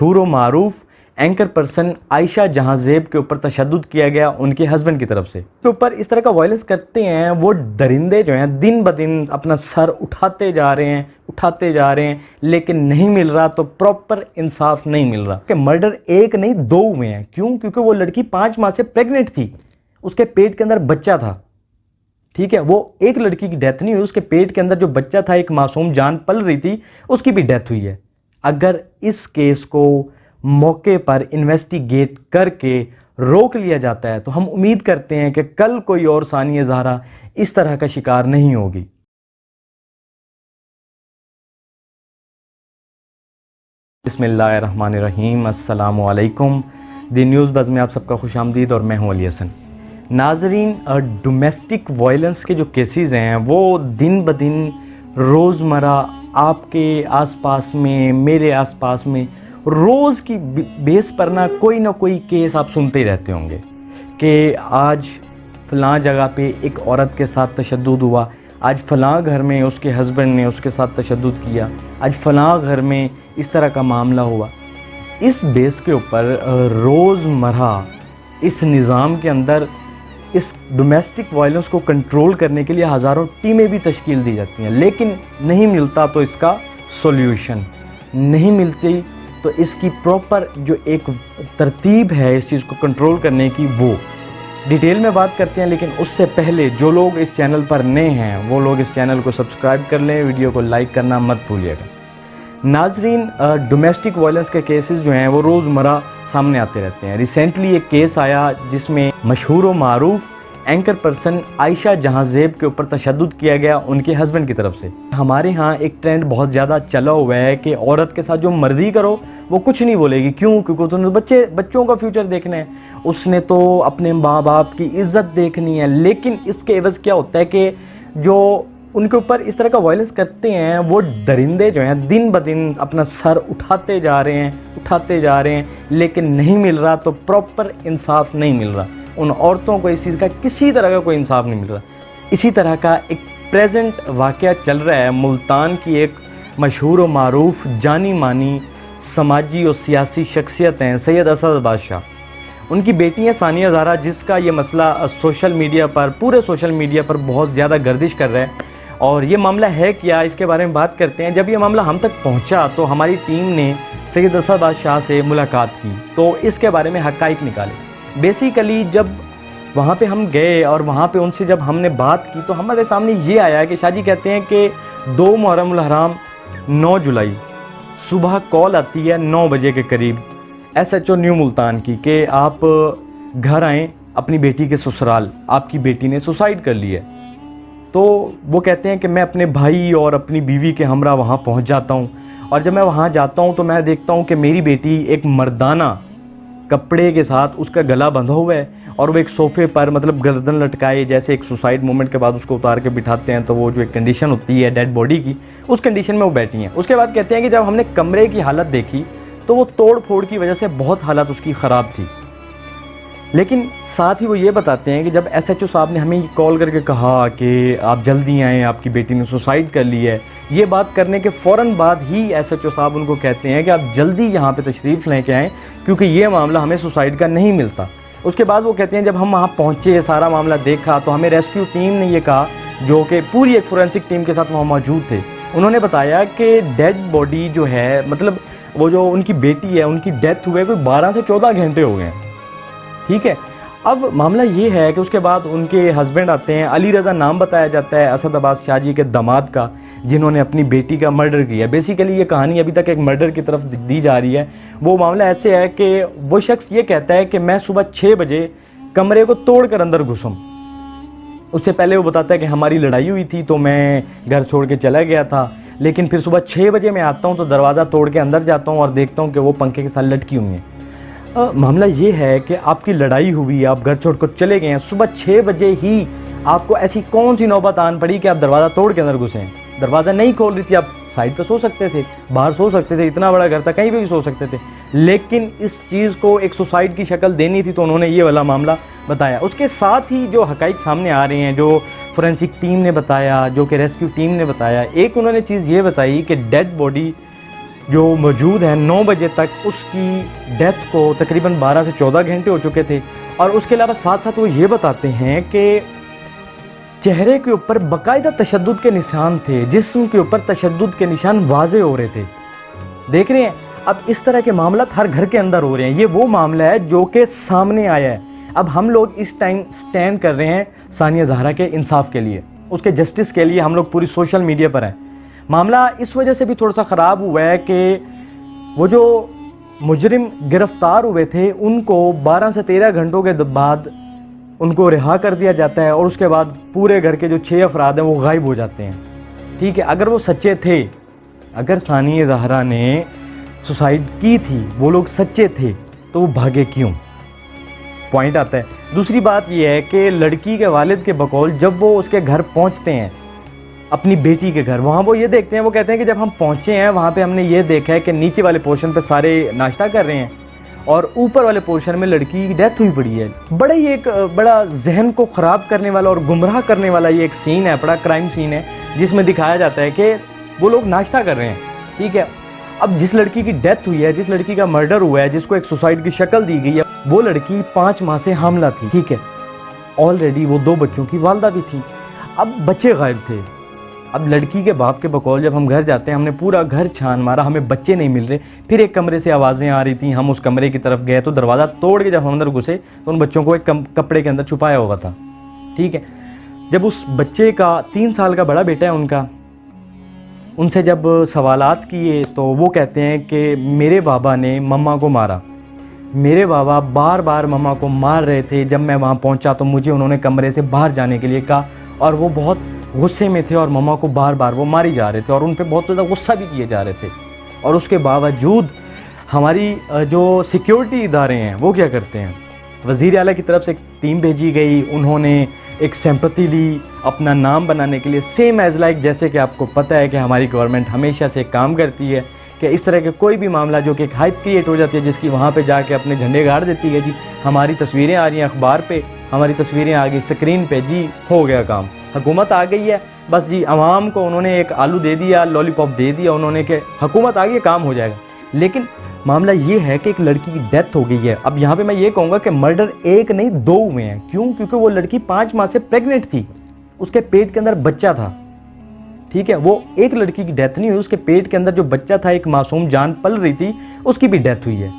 मशहूर व मारूफ anchor person Ayesha जहां ज़ेब के ऊपर तशद्दुद किया गया उनके हस्बैंड की तरफ से के ऊपर इस तरह का वायलेंस करते हैं। वो दरिंदे जो हैं दिन ब दिन अपना सर उठाते जा रहे हैं लेकिन नहीं मिल रहा, तो प्रॉपर इंसाफ नहीं मिल रहा कि मर्डर एक नहीं दो हुए हैं। क्यों? क्योंकि वो लड़की 5 माह से प्रेग्नेंट थी, उसके पेट के अंदर बच्चा था। ठीक है, वो एक लड़की की डेथ नहीं हुई, उसके पेट के अंदर जो बच्चा था, एक मासूम जान पल रही थी, उसकी भी डेथ हुई है। अगर इस केस को मौके पर इन्वेस्टिगेट करके रोक लिया जाता है तो हम उम्मीद करते हैं कि कल कोई और सानिया ज़हरा इस तरह का शिकार नहीं होगी। बिस्मिल्लाहिर्रहमानिर्रहीम, अस्सलामु अलैकुम। दी न्यूज़ बज़ में आप सबका खुशामदीद और मैं हूं अली हसन। नाज़रीन, डोमेस्टिक वायलेंस के जो केसेस हैं वो दिन ब दिन रोज़मर्रा आपके आसपास में, मेरे आसपास में रोज़ की बेस पर ना कोई केस आप सुनते ही रहते होंगे कि आज फ़लाँ जगह पे एक औरत के साथ तशद्दुद हुआ, आज फ़लाँ घर में उसके हस्बैंड ने उसके साथ तशद्दुद किया, आज फ़लाँ घर में इस तरह का मामला हुआ। इस बेस के ऊपर रोज़मर्रा इस निज़ाम के अंदर इस डोमेस्टिक वायलेंस को कंट्रोल करने के लिए हज़ारों टीमें भी तश्कील दी जाती हैं, लेकिन नहीं मिलता तो इसका सॉल्यूशन नहीं मिलती, तो इसकी प्रॉपर जो एक तरतीब है इस चीज़ को कंट्रोल करने की, वो डिटेल में बात करते हैं। लेकिन उससे पहले जो लोग इस चैनल पर नए हैं वो लोग इस चैनल को सब्सक्राइब कर लें, वीडियो को लाइक करना मत भूलिएगा। नाजरीन, डोमेस्टिक वायलेंस के केसेस जो हैं वो रोज़मर्रा सामने आते रहते हैं। रिसेंटली एक केस आया जिसमें मशहूर व मारूफ एंकर पर्सन आयशा जहां ज़ेब के ऊपर तशद्दुद किया गया उनके हस्बैंड की तरफ से। हमारे यहाँ एक ट्रेंड बहुत ज़्यादा चला हुआ है कि औरत के साथ जो मर्ज़ी करो वो कुछ नहीं बोलेगी। क्यों? क्योंकि उसने बच्चों का फ्यूचर देखना है, उसने तो अपने माँ बाप की इज़्ज़त देखनी है। लेकिन इसके एवज़ क्या होता है कि जो उनके ऊपर इस तरह का वायलेंस करते हैं वो दरिंदे जो हैं दिन ब दिन अपना सर उठाते जा रहे हैं लेकिन नहीं मिल रहा, तो प्रॉपर इंसाफ नहीं मिल रहा। उन औरतों को इस चीज़ का किसी तरह का कोई इंसाफ नहीं मिल रहा। इसी तरह का एक प्रेजेंट वाक़या चल रहा है। मुल्तान की एक मशहूर व मारूफ जानी मानी समाजी और सियासी शख्सियत हैं सैयद असद बादशाह। उनकी बेटी है सानिया ज़हरा, जिसका ये मसला पूरे सोशल मीडिया पर बहुत ज़्यादा गर्दिश कर रहा है। और ये मामला है क्या, इसके बारे में बात करते हैं। जब ये मामला हम तक पहुंचा तो हमारी टीम ने सैयद असद बादशाह से मुलाकात की, तो इसके बारे में हक़ाइक़ निकाले। बेसिकली जब वहाँ पे हम गए और वहाँ पे उनसे जब हमने बात की तो हमारे सामने ये आया कि शाहजी कहते हैं कि 2 मुहर्रम हराम 9 जुलाई सुबह कॉल आती है 9 बजे के करीब SHO न्यू मुल्तान की कि आप घर आएँ अपनी बेटी के ससुराल, आपकी बेटी ने सुसाइड कर ली है। तो वो कहते हैं कि मैं अपने भाई और अपनी बीवी के हमरा वहाँ पहुँच जाता हूँ, और जब मैं वहाँ जाता हूँ तो मैं देखता हूँ कि मेरी बेटी एक मर्दाना कपड़े के साथ उसका गला बंधा हुआ है और वो एक सोफ़े पर मतलब गर्दन लटकाए, जैसे एक सुसाइड मोमेंट के बाद उसको उतार के बिठाते हैं तो वो जो एक कंडीशन होती है डेड बॉडी की, उस कंडीशन में वो बैठी हैं। उसके बाद कहते हैं कि जब हमने कमरे की हालत देखी तो वो तोड़ फोड़ की वजह से बहुत हालत उसकी ख़राब थी। लेकिन साथ ही वो ये बताते हैं कि जब SHO साहब ने हमें कॉल करके कहा कि आप जल्दी आएँ, आपकी बेटी ने सुसाइड कर ली है, ये बात करने के फ़ौरन बाद ही SHO साहब उनको कहते हैं कि आप जल्दी यहाँ पे तशरीफ़ लेके आएँ क्योंकि ये मामला हमें सुसाइड का नहीं मिलता। उसके बाद वो कहते हैं जब हम वहाँ पहुँचे, सारा मामला देखा, तो हमें रेस्क्यू टीम ने ये कहा, जो कि पूरी एक फोरेंसिक टीम के साथ वहाँ मौजूद थे, उन्होंने बताया कि डेड बॉडी जो है, मतलब वो जो उनकी बेटी है उनकी डेथ हुए कोई 12 से 14 घंटे हो गए हैं। ठीक है, अब मामला ये है कि उसके बाद उनके हस्बैंड आते हैं, अली रज़ा नाम बताया जाता है असद अब्बास शाह जी के दामाद का, जिन्होंने अपनी बेटी का मर्डर किया। बेसिकली ये कहानी अभी तक एक मर्डर की तरफ दी जा रही है। वो मामला ऐसे है कि वो शख्स ये कहता है कि मैं सुबह 6 बजे कमरे को तोड़ कर अंदर घुसूँ। उससे पहले वो बताता है कि हमारी लड़ाई हुई थी तो मैं घर छोड़ के चला गया था, लेकिन फिर सुबह 6 बजे मैं आता हूँ तो दरवाज़ा तोड़ के अंदर जाता हूँ और देखता हूँ कि वो पंखे के साथ लटकी हुई हैं। मामला ये है कि आपकी लड़ाई हुई, आप घर छोड़ कर चले गए हैं, सुबह 6 बजे ही आपको ऐसी कौन सी नौबत आन पड़ी कि आप दरवाज़ा तोड़ के अंदर घुसे? दरवाज़ा नहीं खोल रही थी, आप साइड पर सो सकते थे, बाहर सो सकते थे, इतना बड़ा घर था कहीं पे भी सो सकते थे, लेकिन इस चीज़ को एक सुसाइड की शक्ल देनी थी तो उन्होंने ये वाला मामला बताया। उसके साथ ही जो हक़ाइक़ सामने आ रहे हैं, जो फोरेंसिक टीम ने बताया, जो कि रेस्क्यू टीम ने बताया, एक उन्होंने चीज़ ये बताई कि डेड बॉडी जो मौजूद हैं 9 बजे तक उसकी डेथ को तकरीबन 12 से 14 घंटे हो चुके थे। और उसके अलावा साथ साथ वो ये बताते हैं कि चेहरे के ऊपर बाकायदा तशद्दुद के निशान थे, जिस्म के ऊपर तशद्दुद के निशान वाज़े हो रहे थे। देख रहे हैं, अब इस तरह के मामला हर घर के अंदर हो रहे हैं। ये वो मामला है जो कि सामने आया है। अब हम लोग इस टाइम स्टैंड कर रहे हैं सानिया ज़हरा के इंसाफ के लिए, उसके जस्टिस के लिए। हम लोग पूरी सोशल मीडिया पर हैं। मामला इस वजह से भी थोड़ा सा ख़राब हुआ है कि वो जो मुजरिम गिरफ़्तार हुए थे उनको 12 से 13 घंटों के बाद उनको रिहा कर दिया जाता है और उसके बाद पूरे घर के जो 6 अफराद हैं वो गायब हो जाते हैं। ठीक है, अगर वो सच्चे थे, अगर सानिया ज़हरा ने सुसाइड की थी, वो लोग सच्चे थे, तो वो भागे क्यों? पॉइंट आता है। दूसरी बात यह है कि लड़की के वालिद के बकौल जब वो उसके घर पहुंचते हैं, अपनी बेटी के घर, वहाँ वो ये देखते हैं, वो कहते हैं कि जब हम पहुँचे हैं वहाँ पे हमने ये देखा है कि नीचे वाले पोर्शन पे सारे नाश्ता कर रहे हैं और ऊपर वाले पोर्शन में लड़की की डेथ हुई पड़ी है। बड़ा ही एक बड़ा जहन को ख़राब करने वाला और गुमराह करने वाला ये एक सीन है, बड़ा क्राइम सीन है, जिसमें दिखाया जाता है कि वो लोग नाश्ता कर रहे हैं। ठीक है, अब जिस लड़की की डेथ हुई है, जिस लड़की का मर्डर हुआ है, जिसको एक सुसाइड की शक्ल दी गई है, वो लड़की 5 माह से हामला थी। ठीक है, ऑलरेडी वो 2 बच्चों की वालदा भी थी। अब बच्चे गायब थे। अब लड़की के बाप के बकौल जब हम घर जाते हैं, हमने पूरा घर छान मारा, हमें बच्चे नहीं मिल रहे। फिर एक कमरे से आवाज़ें आ रही थी, हम उस कमरे की तरफ गए तो दरवाज़ा तोड़ के जब हम अंदर घुसे तो उन बच्चों को एक कपड़े के अंदर छुपाया हुआ था। ठीक है, जब उस बच्चे का 3 साल का बड़ा बेटा है उनका, उनसे जब सवालात किए तो वो कहते हैं कि मेरे बाबा ने मम्मा को मारा, मेरे बाबा बार बार मम्मा को मार रहे थे। जब मैं वहाँ पहुँचा तो मुझे उन्होंने कमरे से बाहर जाने के लिए कहा और वो बहुत गुस्से में थे और मम्मा को बार बार वो मारी जा रहे थे और उन पे बहुत ज़्यादा गुस्सा भी किए जा रहे थे। और उसके बावजूद हमारी जो सिक्योरिटी इदारे हैं वो क्या करते हैं, वज़ीर आला की तरफ से एक टीम भेजी गई, उन्होंने एक सिंपैथी ली अपना नाम बनाने के लिए। सेम एज़ लाइक, जैसे कि आपको पता है कि हमारी गवर्नमेंट हमेशा से काम करती है कि इस तरह के कोई भी मामला जो कि एक हाइप क्रिएट हो जाती है, जिसकी वहाँ पे जाके अपने झंडे गाड़ देती है। जी हमारी तस्वीरें आ रही हैं अखबार पे, हमारी तस्वीरें आ गई स्क्रीन पे, जी हो गया काम, हुकूमत आ गई है, बस जी आवाम को उन्होंने एक आलू दे दिया, लॉलीपॉप दे दिया उन्होंने कि हुकूमत आ गई, काम हो जाएगा। लेकिन मामला ये है कि एक लड़की की डेथ हो गई है। अब यहाँ पे मैं ये कहूँगा कि मर्डर 1 नहीं 2 हुए हैं। क्यों? क्योंकि वो लड़की 5 माह से प्रेग्नेंट थी, उसके पेट के अंदर बच्चा था। ठीक है, वो एक लड़की की डेथ नहीं हुई, उसके पेट के अंदर जो बच्चा था, एक मासूम जान पल रही थी, उसकी भी डेथ हुई है।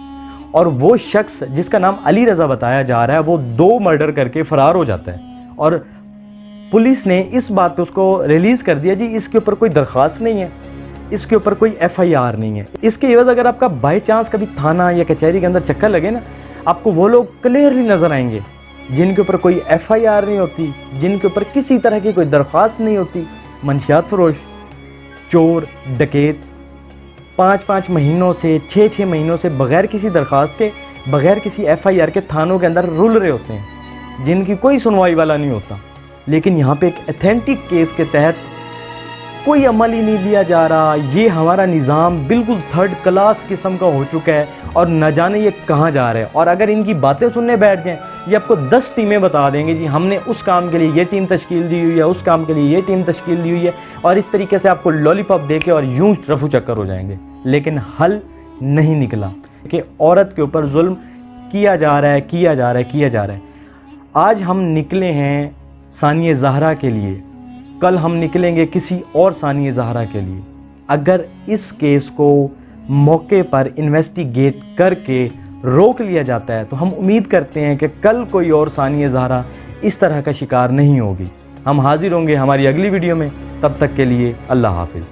और वो शख्स जिसका नाम अली रज़ा बताया जा रहा है, वो 2 मर्डर करके फ़रार हो जाता है और पुलिस ने इस बात पे उसको रिलीज़ कर दिया। जी इसके ऊपर कोई दरख्वास्त नहीं है, इसके ऊपर कोई FIR नहीं है। इसके एवज़ अगर आपका बाई चांस कभी थाना या कचहरी के अंदर चक्कर लगे ना, आपको वो लोग क्लियरली नज़र आएंगे जिनके ऊपर कोई FIR नहीं होती, जिनके ऊपर किसी तरह की कोई दरख्वास्त नहीं होती। मंशियात फरोश, चोर, डकैत 5-5 महीनों से 6-6 महीनों से बग़ैर किसी दरख्वास्त के, बग़ैर किसी FIR के थानों के अंदर रुल रहे होते हैं, जिनकी कोई सुनवाई वाला नहीं होता। लेकिन यहाँ पे एक ऑथेंटिक केस के तहत कोई अमल ही नहीं लिया जा रहा। ये हमारा निज़ाम बिल्कुल 3rd क्लास किस्म का हो चुका है और न जाने ये कहाँ जा रहे हैं। और अगर इनकी बातें सुनने बैठ जाएं, ये आपको 10 टीमें बता देंगे, जी हमने उस काम के लिए ये टीम तश्कील दी हुई है, उस काम के लिए ये टीम तश्कील दी हुई है, और इस तरीके से आपको लॉलीपॉप दे के और यूं रफू चक्कर हो जाएंगे। लेकिन हल नहीं निकला कि औरत के ऊपर जुल्म किया जा रहा है, किया जा रहा है, किया जा रहा है। आज हम निकले हैं सानिया ज़हरा के लिए, कल हम निकलेंगे किसी और सानिया ज़हरा के लिए। अगर इस केस को मौके पर इन्वेस्टिगेट करके रोक लिया जाता है तो हम उम्मीद करते हैं कि कल कोई और सानिया ज़हरा इस तरह का शिकार नहीं होगी। हम हाजिर होंगे हमारी अगली वीडियो में, तब तक के लिए अल्लाह हाफिज़।